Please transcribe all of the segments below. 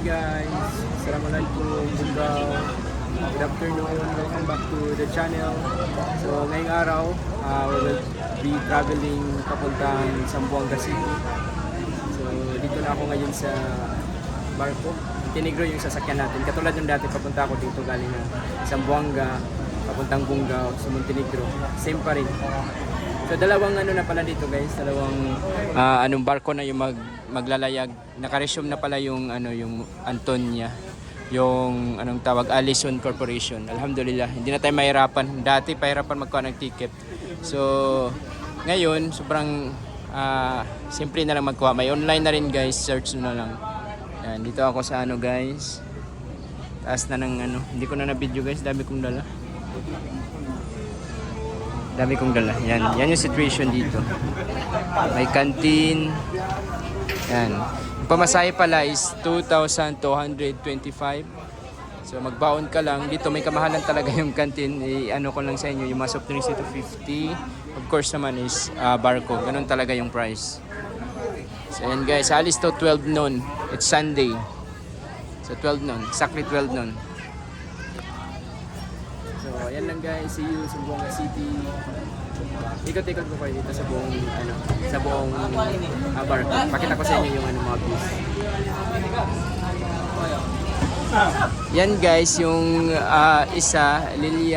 guys, Assalamualaikum, Bungaw. Good afternoon, welcome back to the channel. So ngayong araw, we will be traveling papuntang Zamboanga City. So dito na ako ngayon sa barko. Montenegro yung sasakyan natin. Katulad yung dati, papunta ako dito galing na Zamboanga, papuntang Bungaw, sa Montenegro. Same pa rin. So dalawang ano na pala dito guys, dalawang anong barko na yung maglalayag. Naka-resume na pala yung yung Antonia, yung anong tawag, Allison Corporation. Alhamdulillah, hindi na tayo mahirapan. Dati pahirapan magkuha ng ticket. So ngayon sobrang simple na lang magkuha. May online na rin guys, search na lang. Yan, dito ako sa guys. Taas na ng hindi ko na na-video guys, dami kong dala. Yan yung situation dito. May canteen. Yan. Yung pamasahe pala is 2,225. So magbaon ka lang. Dito may kamahalan talaga yung canteen. Ano ko lang sa inyo, yung mga soft drinks ito 50. Of course naman is barko. Ganun talaga yung price. So yan guys, alis to 12 noon. It's Sunday. So 12 noon. Exactly 12 noon. So ayan lang guys, see you sa Zamboanga City. Ikot-ikot ko kayo dito sa buong barko. Pakita ko sa inyo yung mga views. Yan guys, yung isa Lily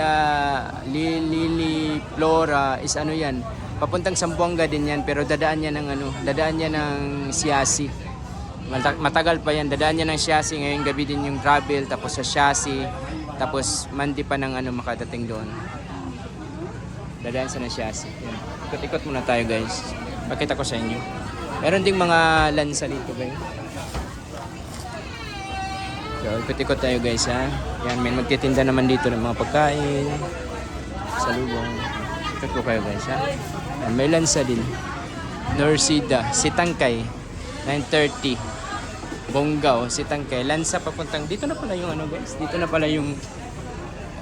Flora is yan. Papuntang Zamboanga din yan, pero dadaan niya ng Siasi. Matagal pa yan, dadaan niya ng Siasi. Ngayong gabi din yung travel, tapos sa Siasi, tapos mandi pa ng makadating doon. Dadaan sa Siasi. Ikot-ikot muna tayo guys. Pakita ko sa inyo. Meron ding mga lansa dito guys. So, ikot-ikot tayo guys ha. Yan, may magtitinda naman dito ng mga pagkain. Salubong. Ikot ko kayo guys ha. Yan, may lansa din. Norsida, Sitangkay, 9:30. Bungaw, Sitangkay. Lansa papuntang. Dito na pala yung guys. Dito na pala yung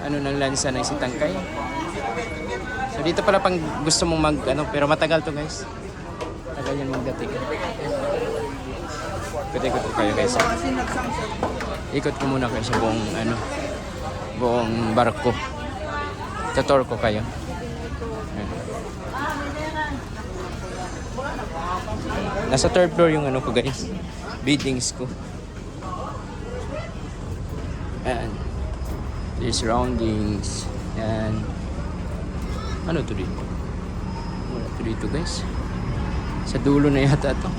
ng lansa ng Sitangkay. So dito pala pang gusto mong pero matagal to guys. Tagal yan magdating. Ikot-ikot ko kayo guys. Ikot ko muna kayo sa buong barko. Tutor ko kayo. Nasa third floor yung ko guys. Biddings ko. And the surroundings. And ano to dito? Wala to dito guys. Sa dulo na yata to.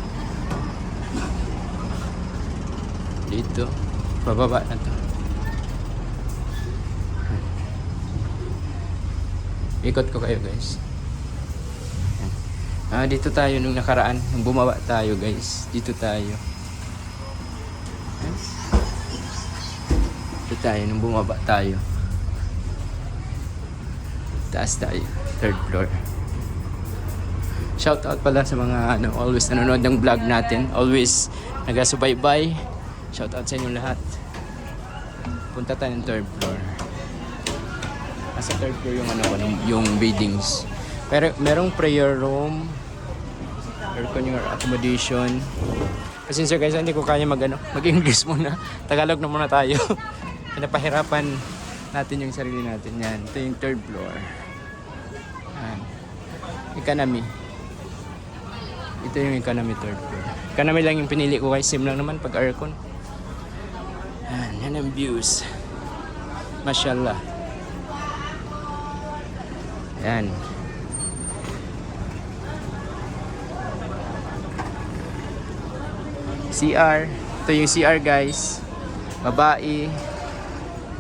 Dito. Bababa na to. Ikot ko kayo guys. Dito tayo nung nakaraan. Nung bumaba tayo guys. Dito tayo. Dito tayo nung bumaba tayo. Taas tayo. Third floor. Shout out pala sa mga always nanonood ng vlog natin. Always nagasubaybay. Shout out sa inyo lahat. Punta tayo ng third floor. Nasa third floor yung biddings. Pero merong prayer room. Aircon yung accommodation. Kasi sir guys, hindi ko kaya mag-English muna. Tagalog na muna tayo. Pinapahirapan natin yung sarili natin. Yan. Ito yung third floor. Yan. Economy. Ito yung economy third floor. Economy lang yung pinili ko guys. Sim lang naman pag aircon. Yan ang views. Mashallah. Yan. CR. Ito yung CR guys. Babae.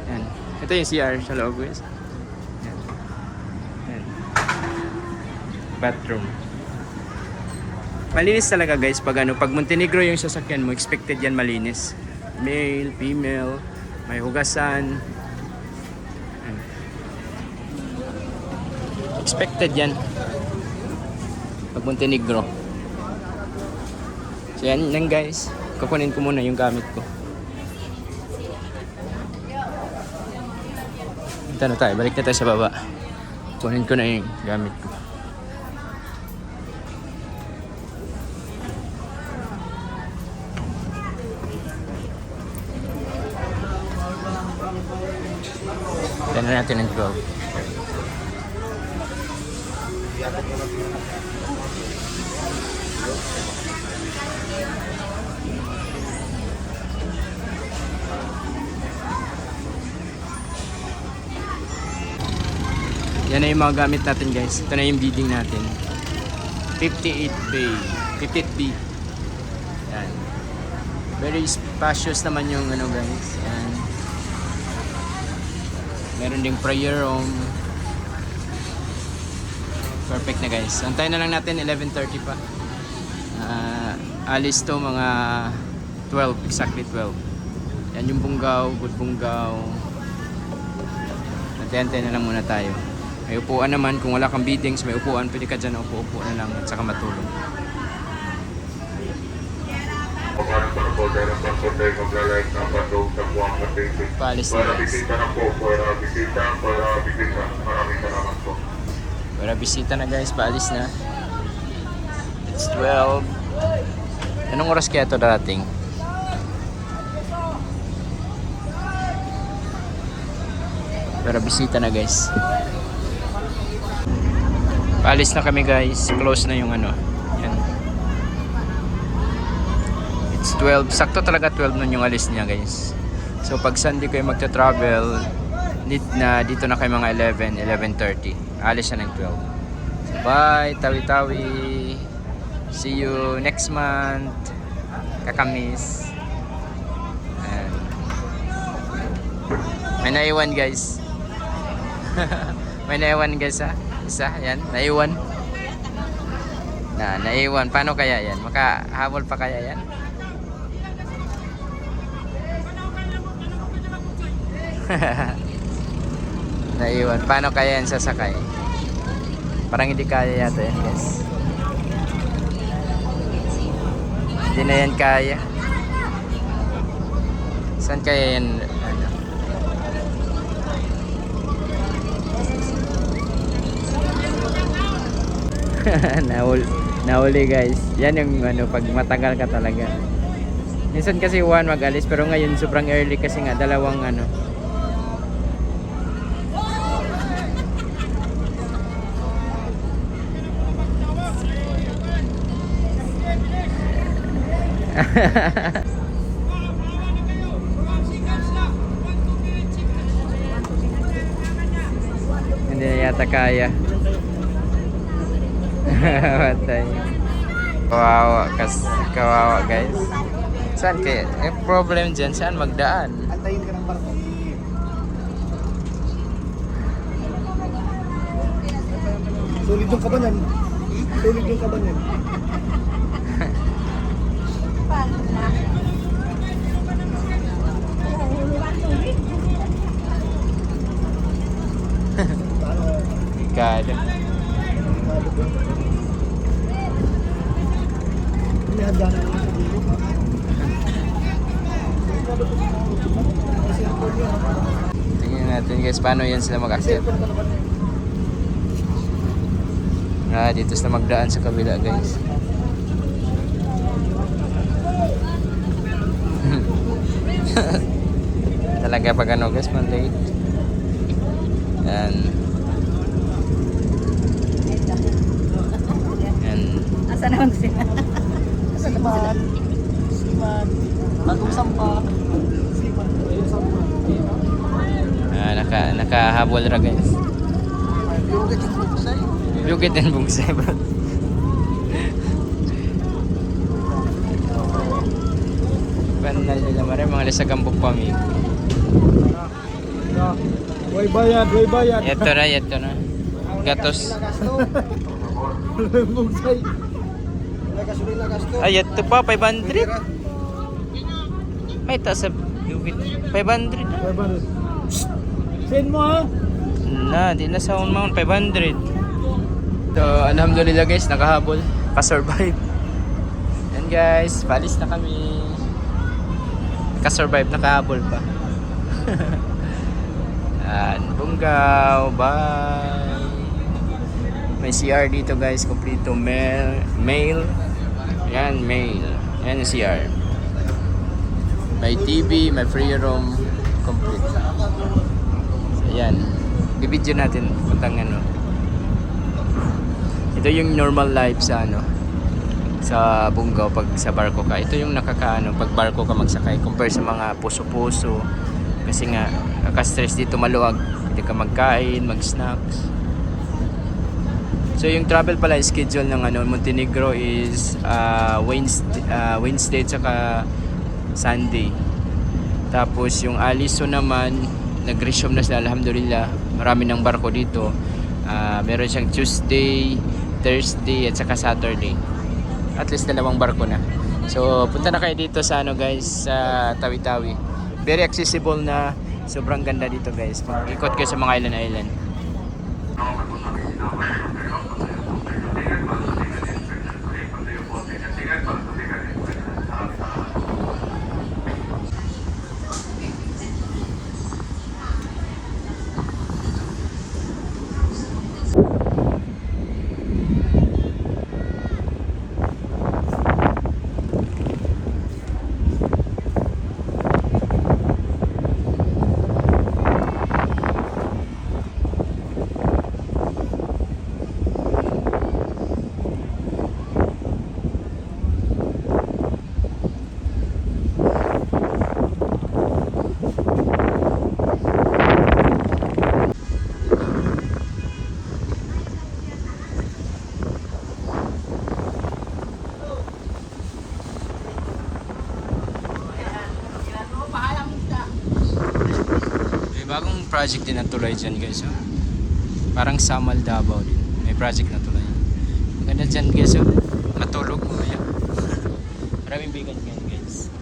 Yan. Ito yung CR sa loob guys. Yan. Yan. Bathroom. Malinis talaga guys pag pag Montenegro yung sasakyan mo, expected yan malinis. Male, female, may hugasan. Yan. Expected yan pag Montenegro. So yan lang guys. Kukunin ko muna yung gamit ko. Punta na tayo. Balik na tayo sa baba. Kunin ko na yung gamit ko. na natin ng 12. Yan na yung mga gamit natin guys. Ito na yung bidding natin. 58B. 58B. Yan. Very spacious naman yung ano guys. Yan. Meron ding prayer room. Perfect na guys. Antayin na lang natin 11:30 pa. Alis to mga 12. Exactly 12. Yan yung Bungaw. Good Bungaw. Antayin na lang muna tayo. May upuan naman, kung wala kang biddings, may upuan, pwede ka dyan upo na lang at saka matulog. Paalis na guys. Para bisita na guys, paalis na. It's 12. Anong oras kaya ito darating? Para bisita na guys. Paalis na kami guys. Close na yung ano. Yan. It's 12. Sakto talaga 12 nun yung alis niya guys. So pag Sunday kayo magta-travel, dito na kayo mga 11, 11:30. Alis na ng 12. So bye, Tawi-Tawi. See you next month. Kakamis. Ayan. May naiwan guys. May naiwan guys ha. Isa, yan, naiwan. Naiwan. Paano kaya yan? Makahabol pa kaya yan? Naiwan. Paano kaya yan sasakay? Parang hindi kaya yata yan, guys. Hindi na yan kaya. Saan kaya yan? Nahuli guys. Yan yung ano, pag matagal ka talaga. Minsan kasi 1 mag-alis, pero ngayon sobrang early kasi nga dalawang ano. Hindi na yata kaya. Patay. Kawawa guys. Saan kaya? Problem dyan, saan magdaan? Antayin ka ng barko. Solid yung kabanan. Solid yung kabanan. Kada. Tingnan natin guys paano yan sila mag-akyat. Dito sila magdaan sa kabila guys. Talaga pag ano guys, man-late. Yan. Asa naman sila? Asa naman sila? Siman. Bagong sampa. Siman. Nakahabol ra guys. Yugit yung buksay. Yugit and bungsay bro. Banal nila maray mga lisagambok pamig. Way bayad, way bayad. Yato na. Gatos. Buksay. Nagasulit na gasto. Ay, ito pa, 500. May taas sa yugit. 500 na. 500. Send mo ha. Di na sa amount, 500. So, alhamdulillah guys, nakahabol. Ka-survive. Yan guys, palis na kami. Ka-survive, nakahabol pa. Yan, Bungaw, bye. May CR dito guys, kompleto mail. Yan, mail. Yan yung CR. May TV, may free room, complete. So, yan. Bibidyo natin puntang ano. Ito yung normal life sa ano, sa Bungaw pag sa barko ka. Ito yung nakakaano pag barko ka magsakay compare sa mga puso-puso. Kasi nga kaka-stress dito, maluwag. Hindi ka magkain, mag-snacks. So yung travel pala schedule ng ano Montenegro is Wednesday tsaka Sunday. Tapos yung Aliso naman nag-resume na sila, alhamdulillah. Marami ng barko dito. Meron siyang Tuesday, Thursday at saka Saturday. At least 2 barko na. So punta na kayo dito sa ano guys, sa Tawi-Tawi. Very accessible na, sobrang ganda dito guys. Mag-ikot kayo sa mga island. May bagong project din na tulay dyan guys. Oh. Parang Samal Davao din. May project na tulay. Maganda dyan guys. Oh. Matulog mo. Yeah. Maraming bigan dyan guys.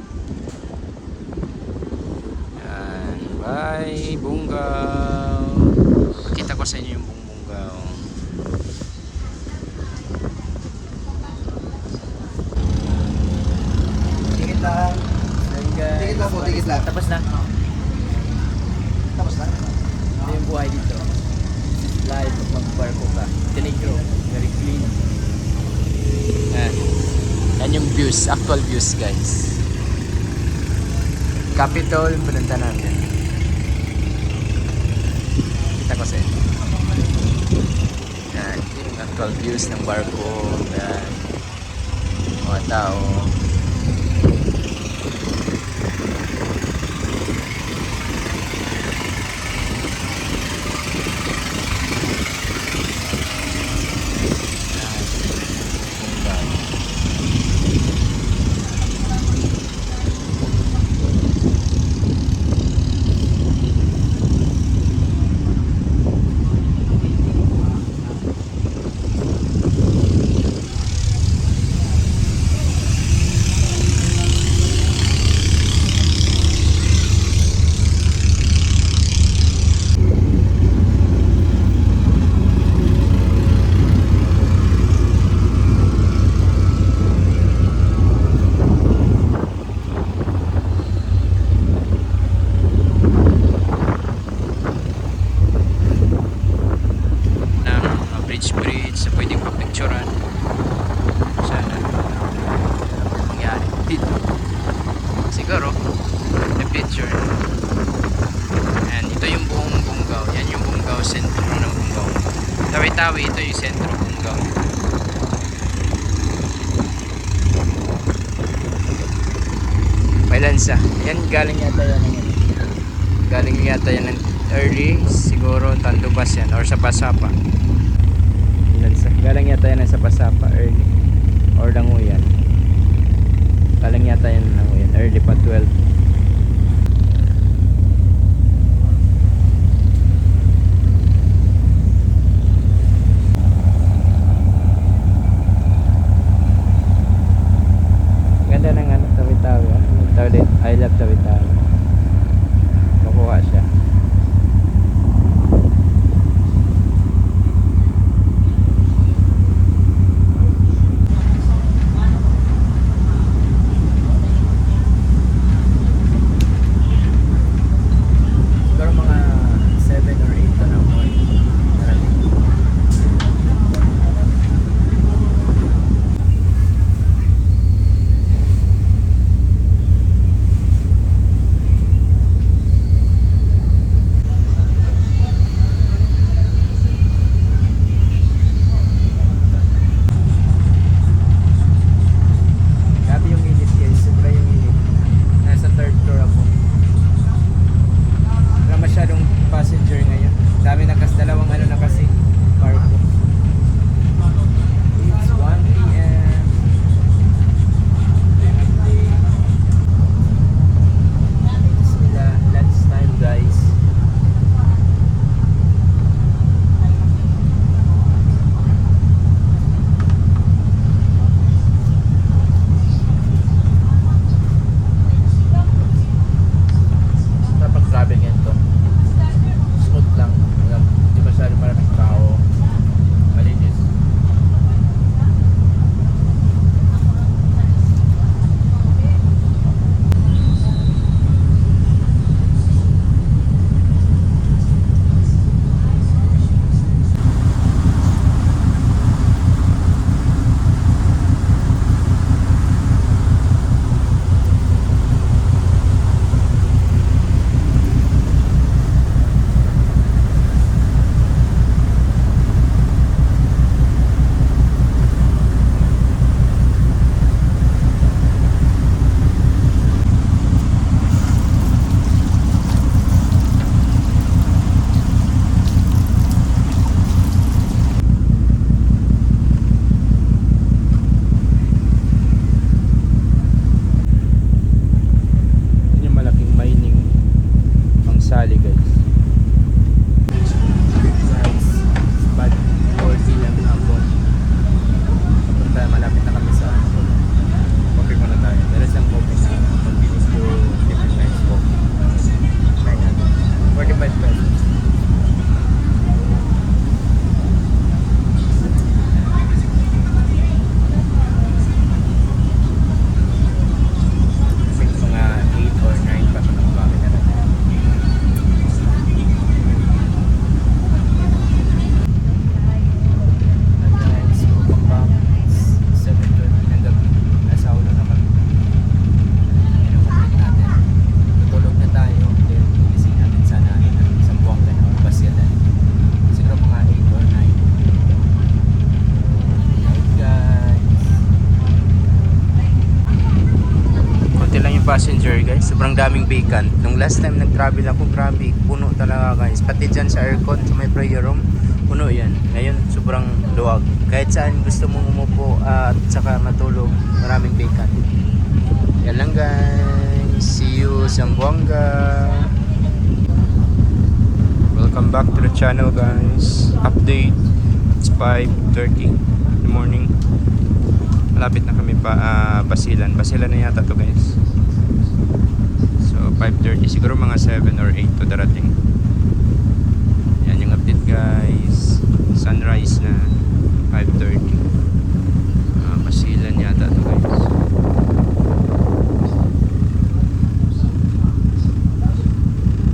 Yan. Bye Bungaw. Pakita ko sa inyo yung buong Bungaw. Tingit lang. Tingit lang po, tingit lang. Tapos na. Tapos na. Ito yung buhay dito. Live pag magbarko ka. Montenegro. Very clean. Yan yung views. Actual views guys. Capitol. Punta natin. Kita ko sa inyo. Yan. Ito yung actual views ng barko. Yan. Mga tao. Bridge sa pwedeng papicturan. Sana mangyari dito. Siguro the picture. And ito yung buong Bungaw. Yan yung Bungaw, sentro ng Bungaw. Tawi-Tawi, ito yung sentro ng Bungaw. May lansa. Yan galing yata yan ng galing yata yan ng early, siguro Tandubas yan or sa Pasapa. Galing yata yan sa Pasapa early or Languyan. Galing yata yan ng Languyan early pa 12. Ganda ng ano, Tawi-Tawi. I love Tawi-Tawi. Makuha siya. passenger guys. Sobrang daming vacant. Nung last time nag-travel ako, grabe, puno talaga guys. Pati dyan sa aircon, sa may prayer room, puno yan. Ngayon, sobrang luwag. Kahit saan gusto mong umupo at saka matulog, maraming vacant. Yan lang guys. See you sa Zamboanga. Welcome back to the channel guys. Update. It's 5:30 in the morning. Malapit na kami pa Basilan. Basilan na yata to guys. So 5:30, siguro mga 7 or 8 to darating. Yan yung update guys. Sunrise na 5:30. Basilan yata to guys.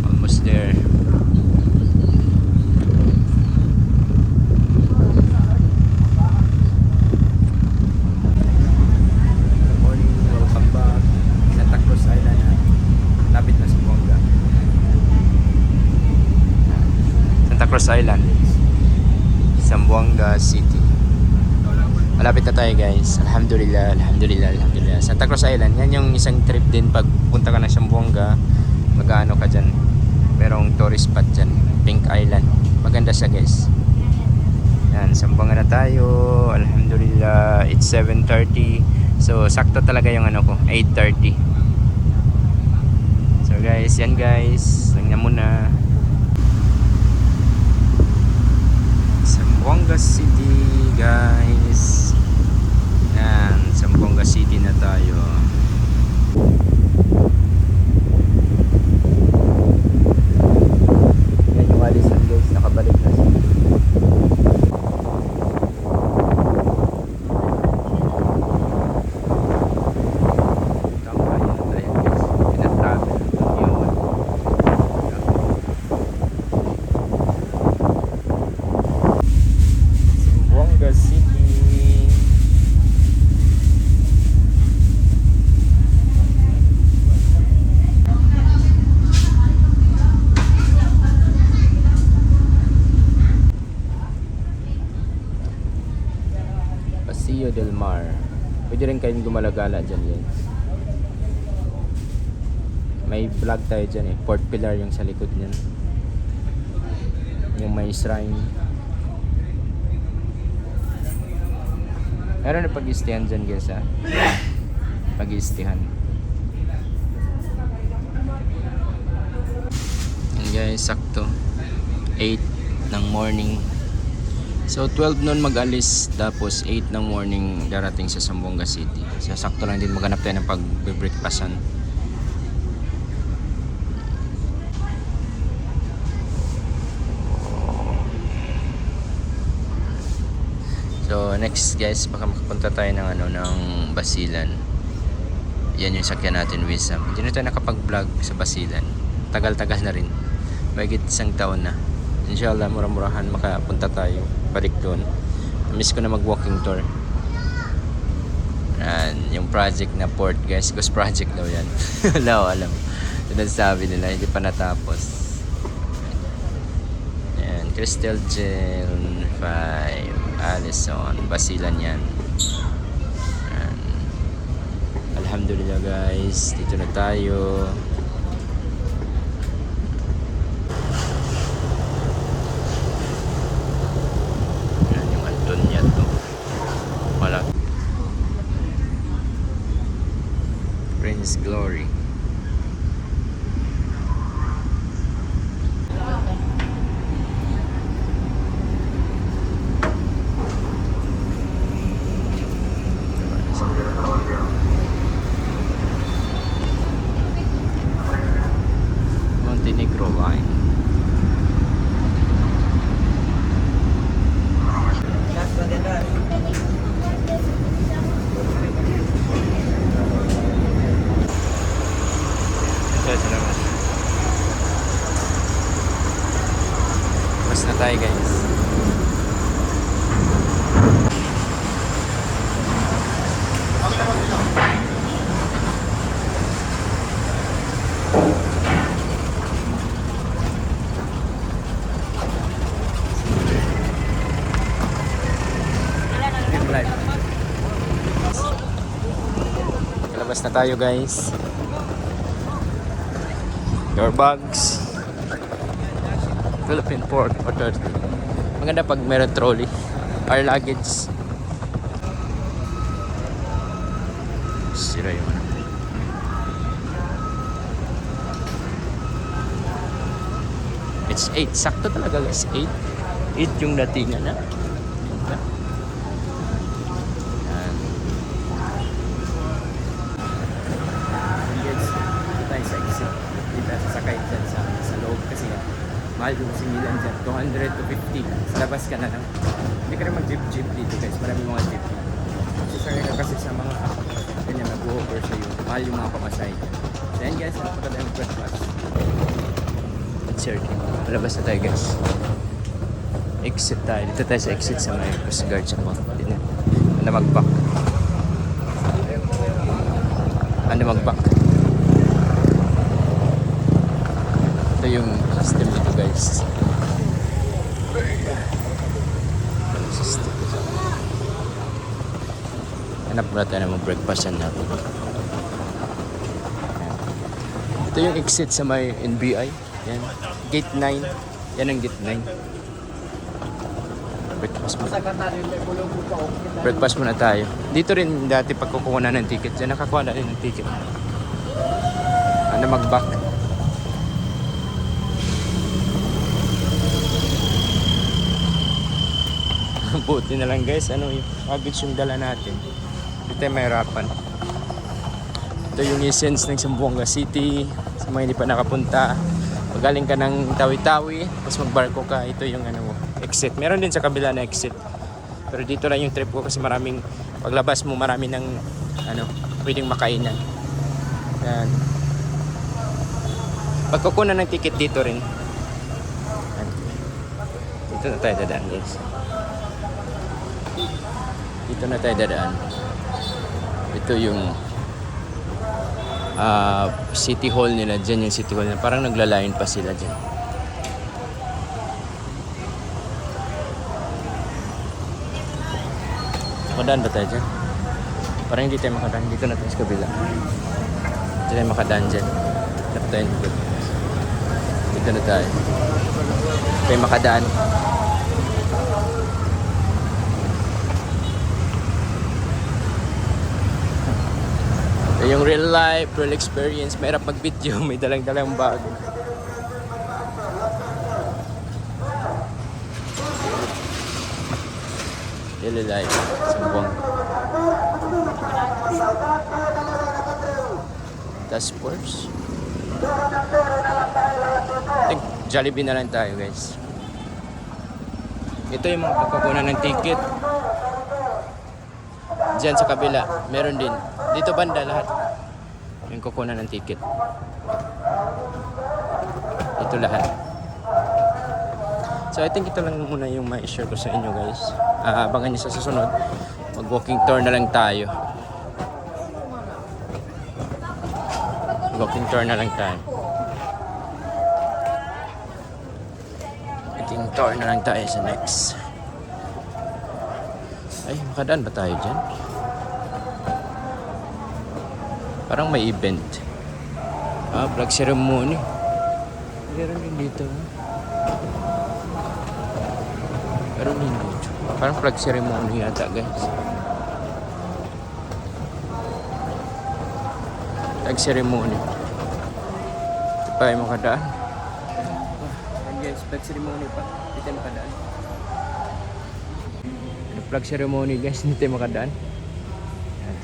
Almost there. Cross Island, Zamboanga City. Malapit na tayo guys. Alhamdulillah, alhamdulillah, alhamdulillah. Santa Cruz Island, yan yung isang trip din pag punta ka ng Zamboanga. Mag-ano ka dyan. Merong tourist spot dyan, Pink Island. Maganda siya guys. Yan, Zamboanga na tayo. Alhamdulillah, it's 7:30. So sakto talaga yung ano ko, 8:30. So guys, yan guys. Tingnan muna. Zamboanga City guys. Yan, Zamboanga City na tayo. Yan yung alisan guys, nakabalik na siya. Tambayan na tayo guys. Pinatravel ng yun. Zamboanga City. Paseo del Mar. Pwede rin kayong gumalagala dyan guys. May vlog tayo dyan eh. Port Pilar yung sa likod niyan. Yung may shrine. Meron na pag-istihan dyan guys ha. Pag-istihan. Yan guys, sakto 8 ng morning. So 12 noon mag-alis, tapos 8 ng morning darating sa Zamboanga City. So sakto lang din maghanap tayo ng pag-breakfastan. So next guys, baka makapunta tayo ng ano, ng Basilan. Yan yung sakyan natin, Wisam. Hindi na tayo nakapag-vlog sa Basilan. Tagal-tagal na rin. Mahigit isang taon na. Inshallah, mura-murahan makapunta tayo. Balik doon. Miss ko na mag-walking tour. And yung project na port guys, ghost project daw yan. Wala ko alam. Ito sabi nila, hindi pa natapos. Ayan, Crystal Gel 5 Allison, Basilan yan. Ayan. Alhamdulillah guys, dito na tayo. Ayan yung Antonia to. Wala. Prince Glory. Montenegro line. Salamat. Mas na tayo guys. Kalabas na tayo guys. Your bags. Philippine Port Authority. Maganda pag meron trolley. Our luggage. Sira yung ano. It's 8. Sakto talaga guys. 8. 8 yung datingan na. Yan. Yes, dito tayo sa exit. Dito tayo sasakay dyan sa loob kasi mahal yung singilan dyan. 200 to 50. Sa labas ka na lang. Hindi ka rin mag-jeep dito guys. Marami mga jeep. Sasakay ka kasi sa mga ganyan mag-over sa'yo. Mahal yung mga pamasahe. So yan guys, napunta tayo mag-breakfast. Sir, palabas na tayo guys. Exit tayo. Dito tayo sa exit sa may Coast Guard sa mga. Ano mag-back? Ano mag-back? Ito yung system dito guys. System. Hanap muna tayo na mag-breakfastan natin. Ito yung exit sa may NBI. Yan. Gate 9. Yan ang gate 9. Breakfast muna. Breakfast muna tayo. Dito rin dati pag kukuha na ng ticket. Diyan nakakuha na rin ng ticket. Ano mag-back? Buti na lang guys. Ano yung luggage yung dala natin. Hindi tayo mahirapan. Ito yung essence ng Zamboanga City. Sa mga hindi pa nakapunta. Pag galing ka ng Tawi-Tawi, tapos magbarko ka, ito yung ano mo, exit. Meron din sa kabila na exit. Pero dito lang yung trip ko kasi maraming, paglabas mo marami ng ano, pwedeng makainan. Yan. Pagkukunan ng ticket dito rin. Yan. Dito na tayo dadaan guys. Dito na tayo dadaan. Ito yung City Hall nila. Dyan yung City Hall nila. Parang naglalayon pa sila dyan. Makadaan ba tayo dyan? Parang hindi tayo makadaan. Dito na tayo sa kabila. Dito tayo makadaan dyan. Hanap tayo dito. Dito na tayo. Tayo makadaan. Yung real life, real experience. Mahirap mag-video, may dalang-dalang bag. Real life, Zamboanga. Task Force. I think Jollibee na lang tayo guys. Ito yung mga pagkukunan ng ticket. Diyan sa kabila, meron din. Dito banda lahat. Yung kukunan ng ticket. Ito lahat. So I think ito lang muna yung ma-share ko sa inyo guys. Abangan nyo sa susunod. Mag-walking tour na lang tayo. Walking tour na lang tayo. Walking tour na lang tayo sa next. Ay, makadaan ba tayo dyan? Parang may event. Flag ceremony. Meron din dito. Meron din dito. Parang flag ceremony yata guys. Flag ceremony. Ito pa yung makadaan. And guys, flag ceremony pa. Hindi tayo makadaan. Flag ceremony guys, hindi tayo makadaan.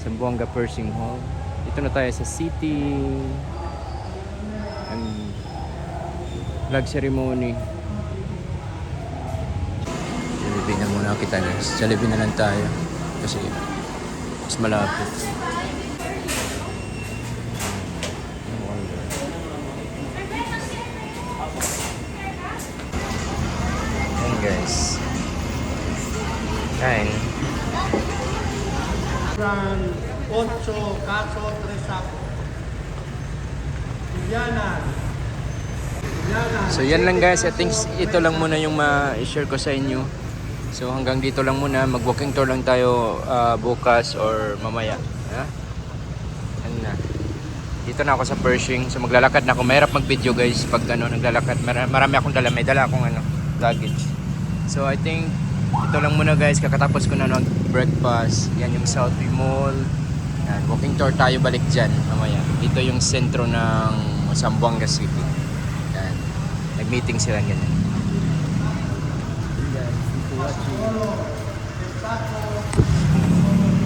Zamboanga Pershing Hall. Dito na tayo sa city. Ang flag ceremony. Jollibee na muna kita guys. Jollibee na lang tayo. Kasi mas malapit. Ayan guys. Kain. 8 caso 3 saco. Indiana. So yan lang guys, I think ito lang muna yung ma-share ko sa inyo. So hanggang dito lang muna, mag-walking tour lang tayo bukas or mamaya. Ha? Yan na. Dito na ako sa Pershing. So maglalakad na ako. Mahirap mag-video guys pag ano, naglalakad. Marami akong dala. May dala akong ano, luggage. So I think ito lang muna guys. Kakatapos ko na breakfast. Yan yung Southie Mall. Yan. Walking tour tayo balik dyan mamaya. Dito yung sentro ng Zamboanga City. Yan. Nag-meeting sila ganyan. Guys, thank you for watching.